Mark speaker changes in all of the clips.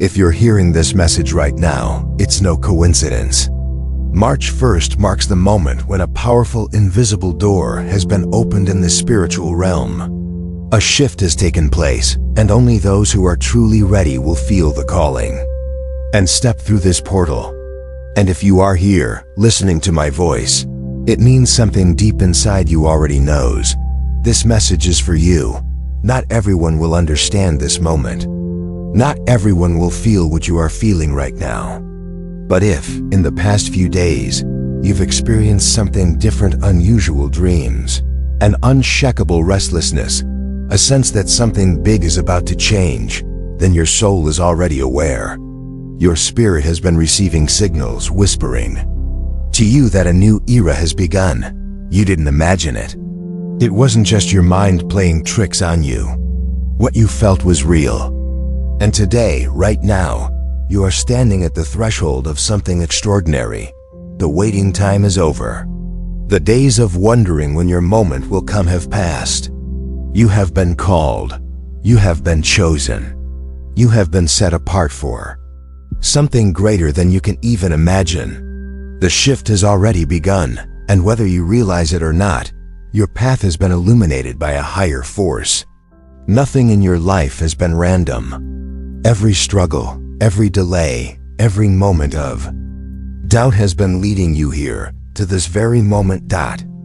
Speaker 1: If you're hearing this message right now, it's no coincidence. March 1st marks the moment when a powerful invisible door has been opened in the spiritual realm. A shift has taken place, and only those who are truly ready will feel the calling and step through this portal. And if you are here, listening to my voice, it means something deep inside you already knows. This message is for you. Not everyone will understand this moment. Not everyone will feel what you are feeling right now. But if, in the past few days, you've experienced something different, unusual dreams, an unshakable restlessness, a sense that something big is about to change, then your soul is already aware. Your spirit has been receiving signals whispering to you that a new era has begun. You didn't imagine it. It wasn't just your mind playing tricks on you. What you felt was real. And today, right now, you are standing at the threshold of something extraordinary. The waiting time is over. The days of wondering when your moment will come have passed. You have been called. You have been chosen. You have been set apart for something greater than you can even imagine. The shift has already begun, and whether you realize it or not, your path has been illuminated by a higher force. Nothing in your life has been random. Every struggle, every delay, every moment of doubt has been leading you here, to this very moment.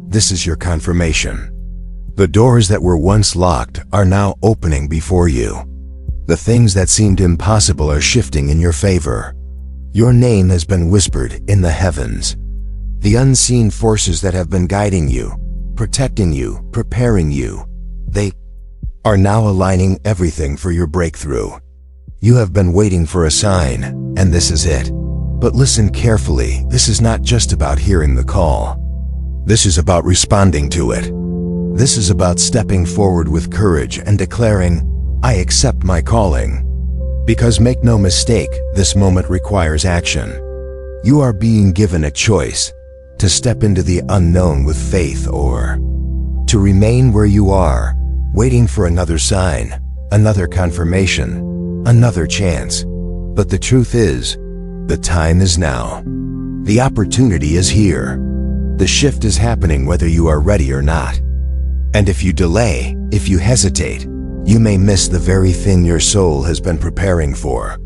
Speaker 1: This is your confirmation. The doors that were once locked are now opening before you. The things that seemed impossible are shifting in your favor. Your name has been whispered in the heavens. The unseen forces that have been guiding you, protecting you, preparing you, they are now aligning everything for your breakthrough. You have been waiting for a sign, and this is it. But listen carefully, this is not just about hearing the call. This is about responding to it. This is about stepping forward with courage and declaring, I accept my calling. Because make no mistake, this moment requires action. You are being given a choice to step into the unknown with faith or to remain where you are, waiting for another sign, another confirmation, another chance. But the truth is, the time is now. The opportunity is here. The shift is happening whether you are ready or not. And if you delay, if you hesitate, you may miss the very thing your soul has been preparing for.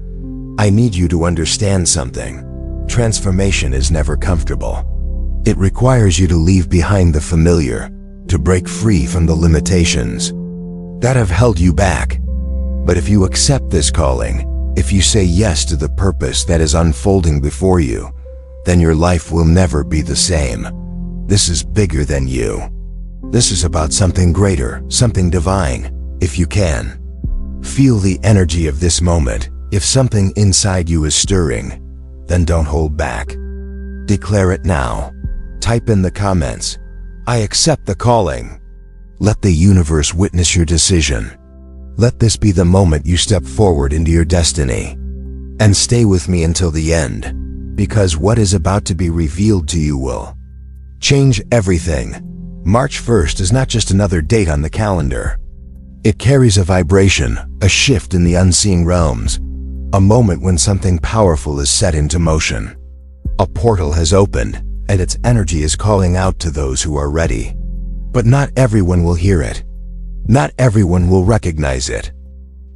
Speaker 1: I need you to understand something. Transformation is never comfortable. It requires you to leave behind the familiar, to break free from the limitations that have held you back. But if you accept this calling, if you say yes to the purpose that is unfolding before you, then your life will never be the same. This is bigger than you. This is about something greater, something divine. If you can, feel the energy of this moment. If something inside you is stirring, then don't hold back. Declare it now. Type in the comments, I accept the calling. Let the universe witness your decision. Let this be the moment you step forward into your destiny. And stay with me until the end, because what is about to be revealed to you will change everything. March 1st is not just another date on the calendar. It carries a vibration, a shift in the unseen realms, a moment when something powerful is set into motion. A portal has opened, and its energy is calling out to those who are ready. But not everyone will hear it. Not everyone will recognize it.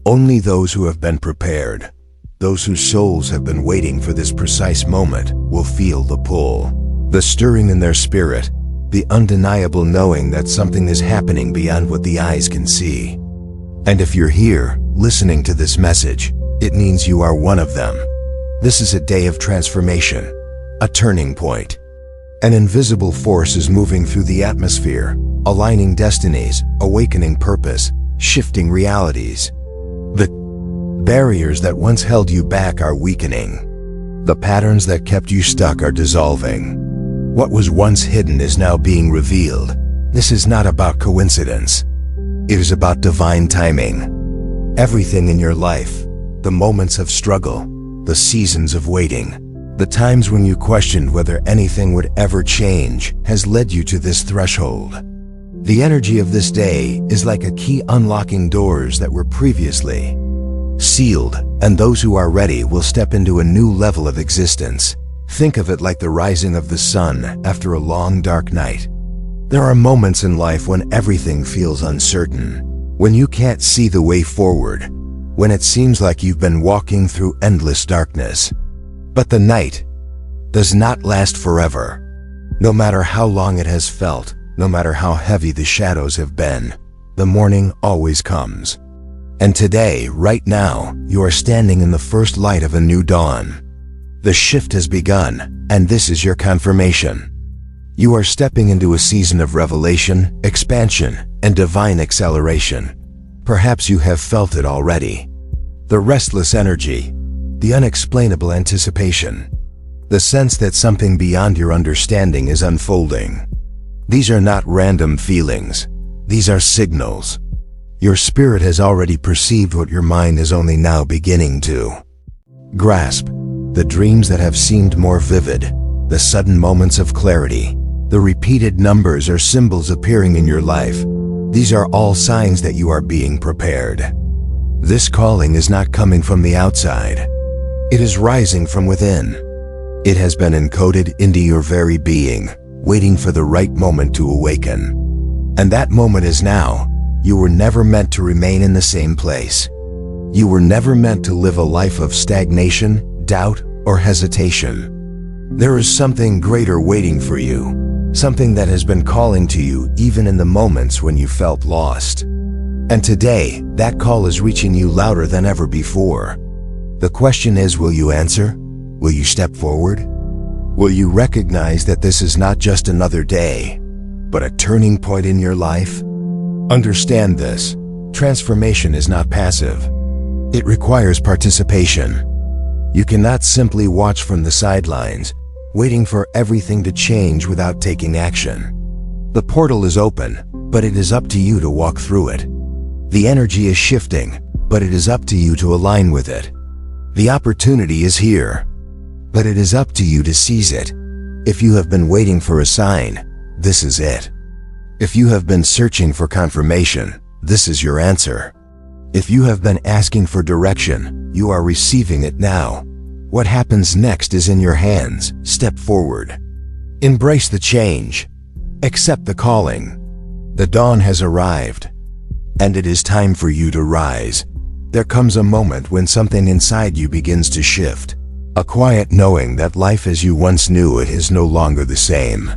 Speaker 1: Only those who have been prepared, those whose souls have been waiting for this precise moment, will feel the pull, the stirring in their spirit, the undeniable knowing that something is happening beyond what the eyes can see. And if you're here, listening to this message, it means you are one of them. This is a day of transformation, a turning point. An invisible force is moving through the atmosphere, aligning destinies, awakening purpose, shifting realities. The barriers that once held you back are weakening. The patterns that kept you stuck are dissolving. What was once hidden is now being revealed. This is not about coincidence. It is about divine timing. Everything in your life, the moments of struggle, the seasons of waiting, the times when you questioned whether anything would ever change, has led you to this threshold. The energy of this day is like a key unlocking doors that were previously sealed, and those who are ready will step into a new level of existence. Think of it like the rising of the sun after a long dark night. There are moments in life when everything feels uncertain, when you can't see the way forward, when it seems like you've been walking through endless darkness. But the night does not last forever. No matter how long it has felt, no matter how heavy the shadows have been, the morning always comes. And today, right now, you are standing in the first light of a new dawn. The shift has begun, and this is your confirmation. You are stepping into a season of revelation, expansion, and divine acceleration. Perhaps you have felt it already. The restless energy, the unexplainable anticipation, the sense that something beyond your understanding is unfolding. These are not random feelings. These are signals. Your spirit has already perceived what your mind is only now beginning to grasp. The dreams that have seemed more vivid, the sudden moments of clarity, the repeated numbers or symbols appearing in your life, these are all signs that you are being prepared. This calling is not coming from the outside. It is rising from within. It has been encoded into your very being, waiting for the right moment to awaken. And that moment is now. You were never meant to remain in the same place. You were never meant to live a life of stagnation, doubt, or hesitation. There is something greater waiting for you, something that has been calling to you even in the moments when you felt lost. And today, that call is reaching you louder than ever before. The question is, will you answer? Will you step forward? Will you recognize that this is not just another day, but a turning point in your life? Understand this. Transformation is not passive. It requires participation. You cannot simply watch from the sidelines, waiting for everything to change without taking action. The portal is open, but it is up to you to walk through it. The energy is shifting, but it is up to you to align with it. The opportunity is here, but it is up to you to seize it. If you have been waiting for a sign, this is it. If you have been searching for confirmation, this is your answer. If you have been asking for direction, you are receiving it now. What happens next is in your hands. Step forward. Embrace the change. Accept the calling. The dawn has arrived, and it is time for you to rise. There comes a moment when something inside you begins to shift. A quiet knowing that life as you once knew it is no longer the same.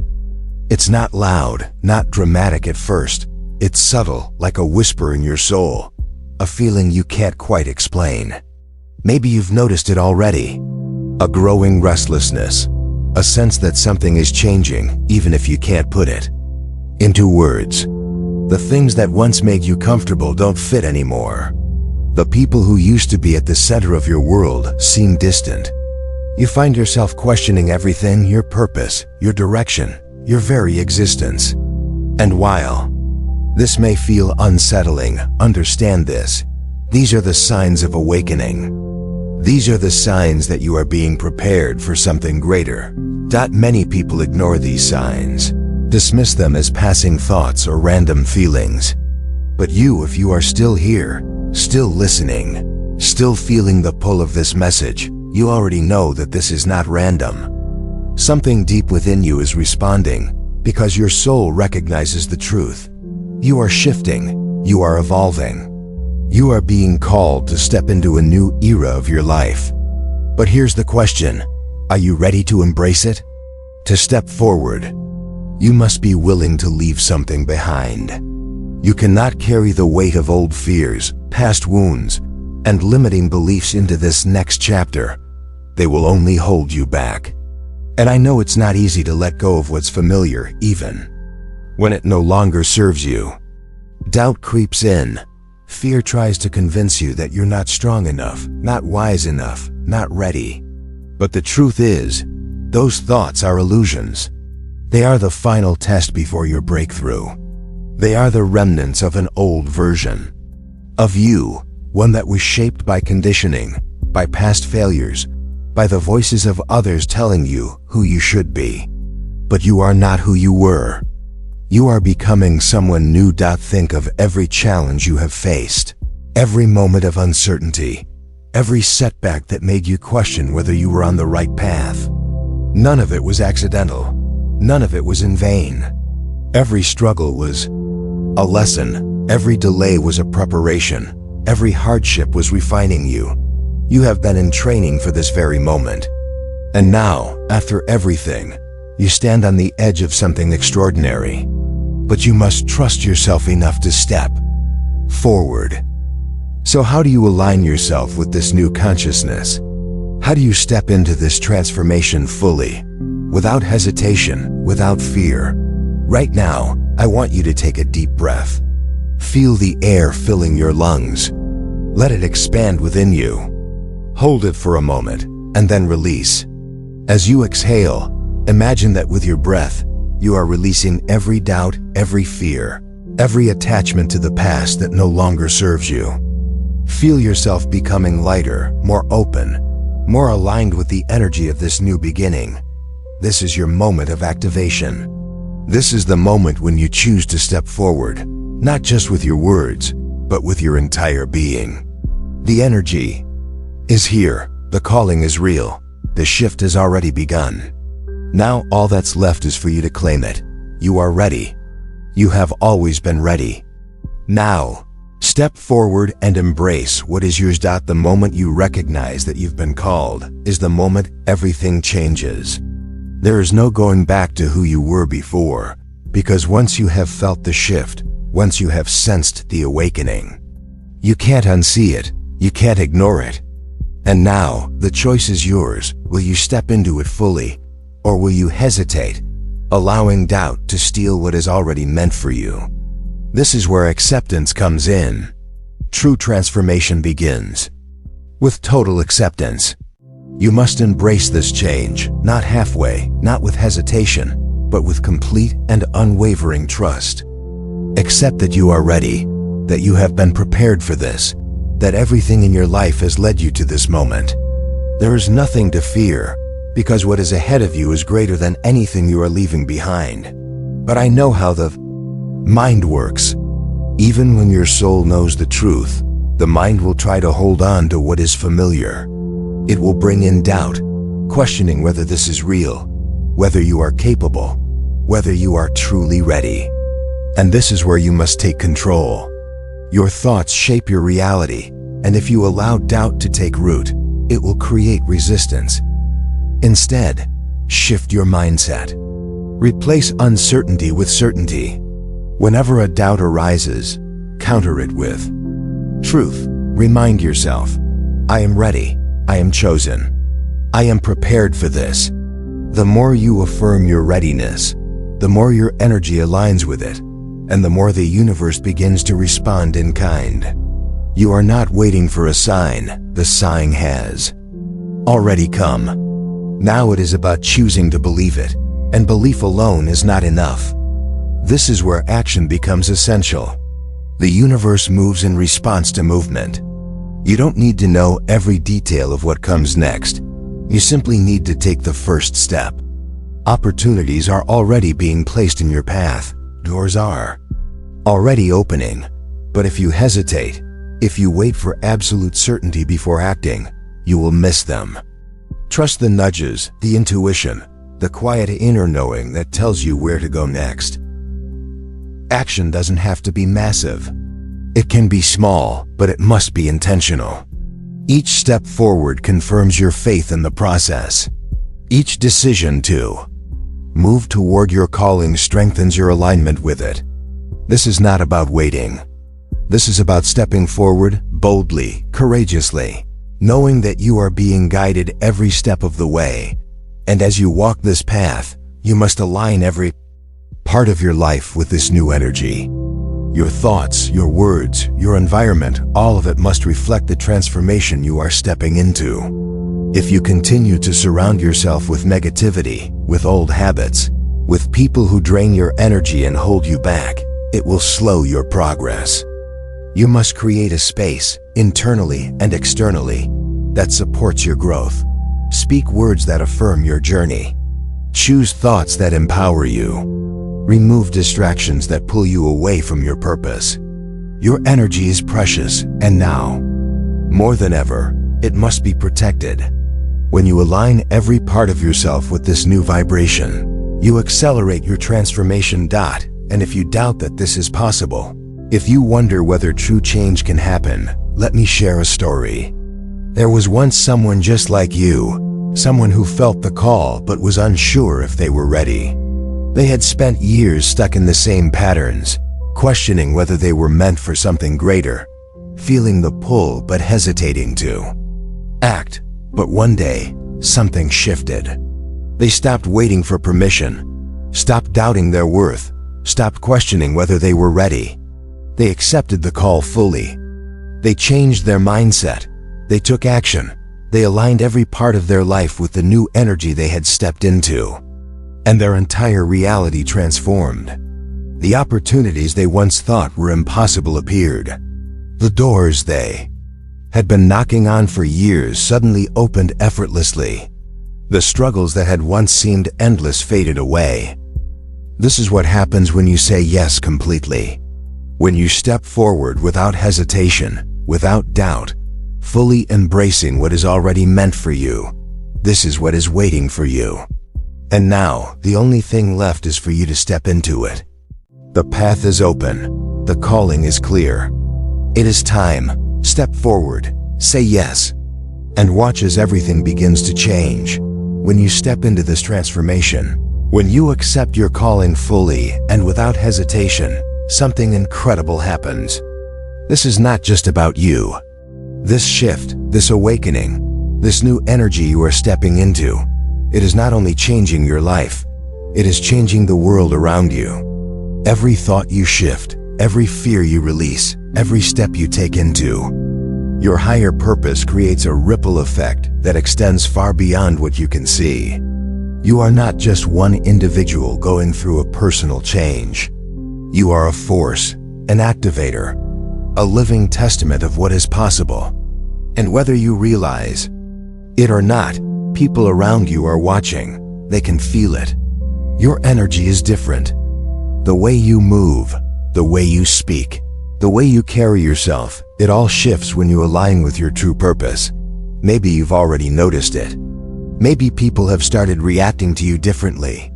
Speaker 1: It's not loud, not dramatic at first. It's subtle, like a whisper in your soul. A feeling you can't quite explain. Maybe you've noticed it already. A growing restlessness. A sense that something is changing, even if you can't put it into words. The things that once made you comfortable don't fit anymore. The people who used to be at the center of your world seem distant. You find yourself questioning everything, your purpose, your direction, your very existence. And while this may feel unsettling, understand this. These are the signs of awakening. These are the signs that you are being prepared for something greater. Many people ignore these signs, dismiss them as passing thoughts or random feelings. But you, if you are still here, still listening, still feeling the pull of this message, you already know that this is not random. Something deep within you is responding, because your soul recognizes the truth. You are shifting, you are evolving. You are being called to step into a new era of your life. But here's the question, are you ready to embrace it? To step forward, you must be willing to leave something behind. You cannot carry the weight of old fears, past wounds, and limiting beliefs into this next chapter. They will only hold you back. And I know it's not easy to let go of what's familiar, even when it no longer serves you. Doubt creeps in. Fear tries to convince you that you're not strong enough, not wise enough, not ready. But the truth is, those thoughts are illusions. They are the final test before your breakthrough. They are the remnants of an old version of you, one that was shaped by conditioning, by past failures, by the voices of others telling you who you should be. But you are not who you were. You are becoming someone new. Think of every challenge you have faced, every moment of uncertainty, every setback that made you question whether you were on the right path. None of it was accidental. None of it was in vain. Every struggle was a lesson. Every delay was a preparation. Every hardship was refining you. You have been in training for this very moment. And now, after everything, you stand on the edge of something extraordinary. But you must trust yourself enough to step forward. So how do you align yourself with this new consciousness? How do you step into this transformation fully, without hesitation, without fear? Right now, I want you to take a deep breath. Feel the air filling your lungs. Let it expand within you. Hold it for a moment, and then release. As you exhale, imagine that with your breath, you are releasing every doubt, every fear, every attachment to the past that no longer serves you. Feel yourself becoming lighter, more open, more aligned with the energy of this new beginning. This is your moment of activation. This is the moment when you choose to step forward, not just with your words, but with your entire being. The energy is here. The calling is real. The shift has already begun. Now all that's left is for you to claim it. You are ready. You have always been ready. Now, step forward and embrace what is yours. The moment you recognize that you've been called is the moment everything changes. There is no going back to who you were before, because once you have felt the shift, once you have sensed the awakening, you can't unsee it, you can't ignore it. And now, the choice is yours. Will you step into it fully, or will you hesitate, allowing doubt to steal what is already meant for you? This is where acceptance comes in. True transformation begins with total acceptance. You must embrace this change, not halfway, not with hesitation, but with complete and unwavering trust. Accept that you are ready, that you have been prepared for this, that everything in your life has led you to this moment. There is nothing to fear, because what is ahead of you is greater than anything you are leaving behind. But I know how the mind works. Even when your soul knows the truth, the mind will try to hold on to what is familiar. It will bring in doubt, questioning whether this is real, whether you are capable, whether you are truly ready. And this is where you must take control. Your thoughts shape your reality, and if you allow doubt to take root, it will create resistance. Instead, shift your mindset. Replace uncertainty with certainty. Whenever a doubt arises, counter it with truth. Remind yourself, I am ready, I am chosen, I am prepared for this. The more you affirm your readiness, the more your energy aligns with it, and the more the universe begins to respond in kind. You are not waiting for a sign, the sign has already come. Now it is about choosing to believe it, and belief alone is not enough. This is where action becomes essential. The universe moves in response to movement. You don't need to know every detail of what comes next. You simply need to take the first step. Opportunities are already being placed in your path. Doors are already opening. But if you hesitate, if you wait for absolute certainty before acting, you will miss them. Trust the nudges, the intuition, the quiet inner knowing that tells you where to go next. Action doesn't have to be massive. It can be small, but it must be intentional. Each step forward confirms your faith in the process. Each decision to move toward your calling strengthens your alignment with it. This is not about waiting. This is about stepping forward boldly, courageously, knowing that you are being guided every step of the way. And as you walk this path, you must align every part of your life with this new energy. Your thoughts, your words, your environment, all of it must reflect the transformation you are stepping into. If you continue to surround yourself with negativity, with old habits, with people who drain your energy and hold you back, it will slow your progress. You must create a space, internally and externally, that supports your growth. Speak words that affirm your journey. Choose thoughts that empower you. Remove distractions that pull you away from your purpose. Your energy is precious, and now, more than ever, It must be protected. When you align every part of yourself with this new vibration, you accelerate your transformation. And if you doubt that this is possible, if you wonder whether true change can happen, let me share a story. There was once someone just like you, someone who felt the call but was unsure if they were ready. They had spent years stuck in the same patterns, questioning whether they were meant for something greater, feeling the pull but hesitating to act. But one day, something shifted. They stopped waiting for permission, stopped doubting their worth, stopped questioning whether they were ready. They accepted the call fully. They changed their mindset. They took action. They aligned every part of their life with the new energy they had stepped into. And their entire reality transformed. The opportunities they once thought were impossible appeared. The doors they had been knocking on for years suddenly opened effortlessly. The struggles that had once seemed endless faded away. This is what happens when you say yes completely. When you step forward without hesitation, without doubt, fully embracing what is already meant for you. This is what is waiting for you. And now, the only thing left is for you to step into it. The path is open. The calling is clear. It is time. Step forward, say yes, and watch as everything begins to change. When you step into this transformation, when you accept your calling fully and without hesitation, something incredible happens. This is not just about you. This shift, this awakening, this new energy you are stepping into, it is not only changing your life, it is changing the world around you. Every thought you shift, every fear you release, every step you take into your higher purpose creates a ripple effect that extends far beyond what you can see. You are not just one individual going through a personal change. You are a force, an activator, a living testament of what is possible. And whether you realize it or not, people around you are watching. They can feel it. Your energy is different. The way you move, the way you speak, the way you carry yourself, it all shifts when you align with your true purpose. Maybe you've already noticed it. Maybe people have started reacting to you differently.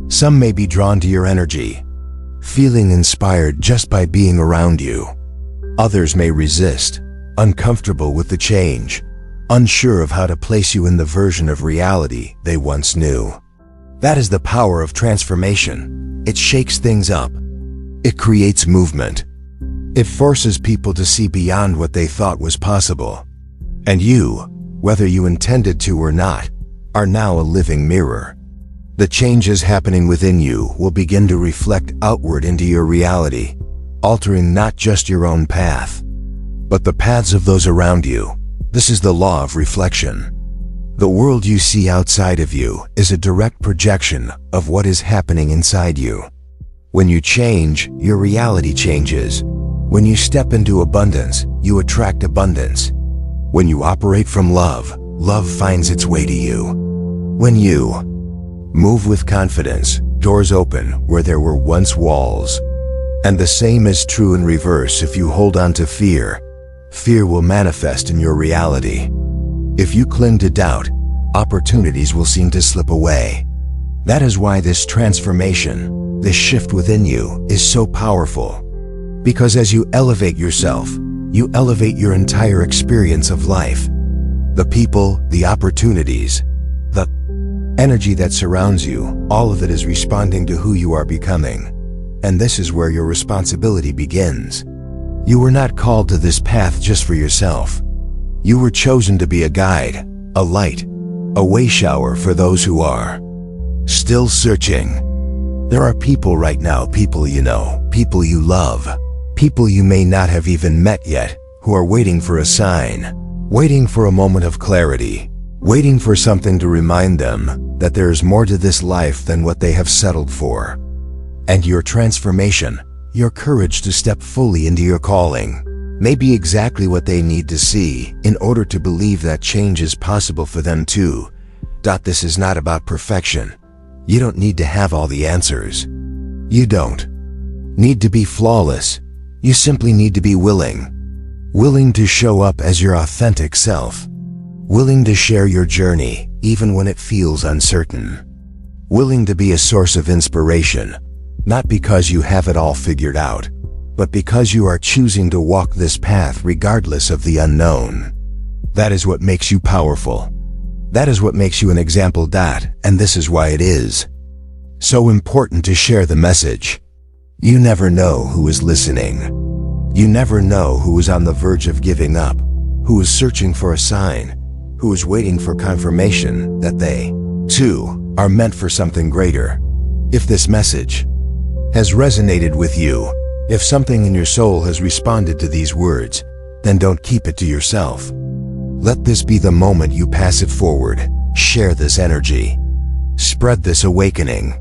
Speaker 1: Some may be drawn to your energy, feeling inspired just by being around you. Others may resist, uncomfortable with the change, unsure of how to place you in the version of reality they once knew. That is the power of transformation. It shakes things up. It creates movement. It forces people to see beyond what they thought was possible. And you, whether you intended to or not, are now a living mirror. The changes happening within you will begin to reflect outward into your reality, altering not just your own path, but the paths of those around you. This is the law of reflection. The world you see outside of you is a direct projection of what is happening inside you. When you change, your reality changes. When you step into abundance, you attract abundance. When you operate from love, love finds its way to you. When you move with confidence, doors open where there were once walls. And the same is true in reverse. If you hold on to fear, fear will manifest in your reality. If you cling to doubt, opportunities will seem to slip away. That is why this transformation, this shift within you, is so powerful. Because as you elevate yourself, you elevate your entire experience of life. The people, the opportunities, the energy that surrounds you, all of it is responding to who you are becoming. And this is where your responsibility begins. You were not called to this path just for yourself. You were chosen to be a guide, a light, a way shower for those who are still searching. There are people right now, people you know, people you love, people you may not have even met yet, who are waiting for a sign, waiting for a moment of clarity, waiting for something to remind them that there is more to this life than what they have settled for. And your transformation, your courage to step fully into your calling, may be exactly what they need to see in order to believe that change is possible for them too. This is not about perfection. You don't need to have all the answers. You don't need to be flawless. You simply need to be willing to show up as your authentic self. Willing to share your journey even when it feels uncertain. Willing to be a source of inspiration, not because you have it all figured out, but because you are choosing to walk this path regardless of the unknown. That is what makes you powerful. That is what makes you an example. And this is why it is so important to share the message. You never know who is listening. You never know who is on the verge of giving up, who is searching for a sign, who is waiting for confirmation that they, too, are meant for something greater. If this message has resonated with you, if something in your soul has responded to these words, then don't keep it to yourself. Let this be the moment you pass it forward. Share this energy. Spread this awakening.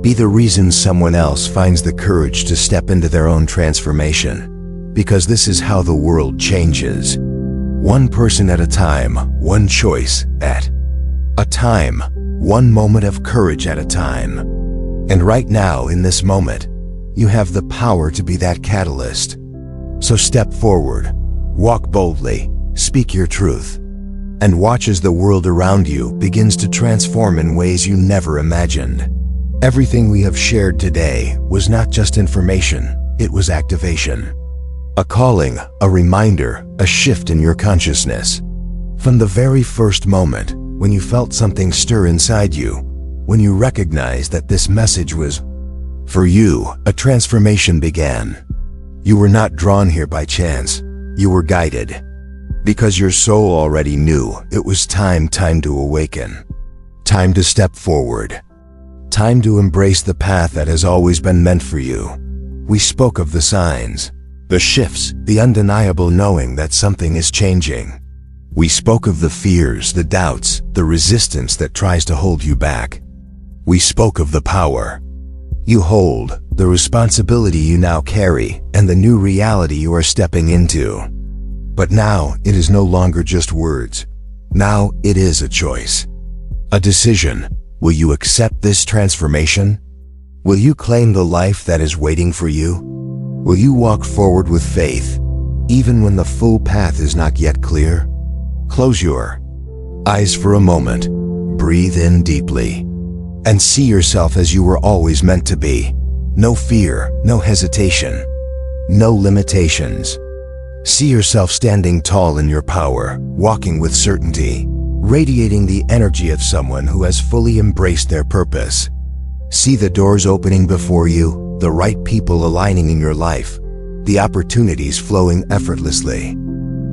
Speaker 1: Be the reason someone else finds the courage to step into their own transformation. Because this is how the world changes. One person at a time, one choice at a time, one moment of courage at a time. And right now, in this moment, you have the power to be that catalyst. So step forward, walk boldly, speak your truth, and watch as the world around you begins to transform in ways you never imagined. Everything we have shared today was not just information, it was activation. A calling, a reminder, a shift in your consciousness. From the very first moment, when you felt something stir inside you, when you recognized that this message was for you, a transformation began. You were not drawn here by chance, you were guided. Because your soul already knew it was time to awaken. Time to step forward. Time to embrace the path that has always been meant for you. We spoke of the signs, the shifts, the undeniable knowing that something is changing. We spoke of the fears, the doubts, the resistance that tries to hold you back. We spoke of the power you hold, the responsibility you now carry, and the new reality you are stepping into. But now it is no longer just words. Now it is a choice. A decision. Will you accept this transformation? Will you claim the life that is waiting for you? Will you walk forward with faith, even when the full path is not yet clear? Close your eyes for a moment, breathe in deeply, and see yourself as you were always meant to be. No fear, no hesitation, no limitations. See yourself standing tall in your power, walking with certainty, radiating the energy of someone who has fully embraced their purpose. See the doors opening before you, the right people aligning in your life, the opportunities flowing effortlessly.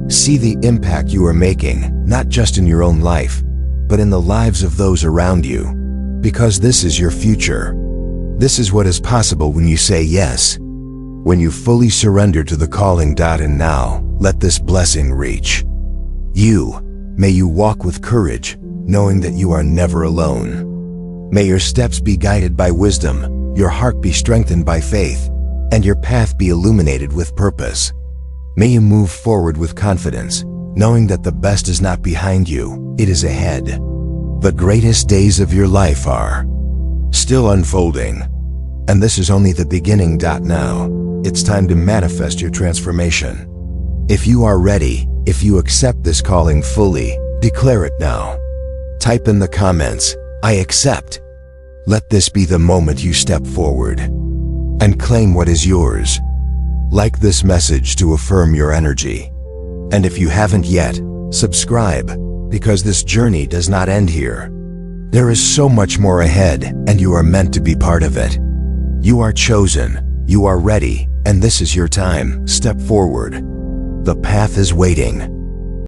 Speaker 1: See the impact you are making, not just in your own life, but in the lives of those around you. Because this is your future. This is what is possible when you say yes. When you fully surrender to the calling. And now, let this blessing reach you. May you walk with courage, knowing that you are never alone. May your steps be guided by wisdom, your heart be strengthened by faith, and your path be illuminated with purpose. May you move forward with confidence, knowing that the best is not behind you, it is ahead. The greatest days of your life are still unfolding, and this is only the beginning. Now, it's time to manifest your transformation. If you are ready, if you accept this calling fully, declare it now. Type in the comments, "I accept." Let this be the moment you step forward and claim what is yours. Like this message to affirm your energy. And if you haven't yet, subscribe, because this journey does not end here. There is so much more ahead, and you are meant to be part of it. You are chosen, you are ready, and this is your time. Step forward. The path is waiting.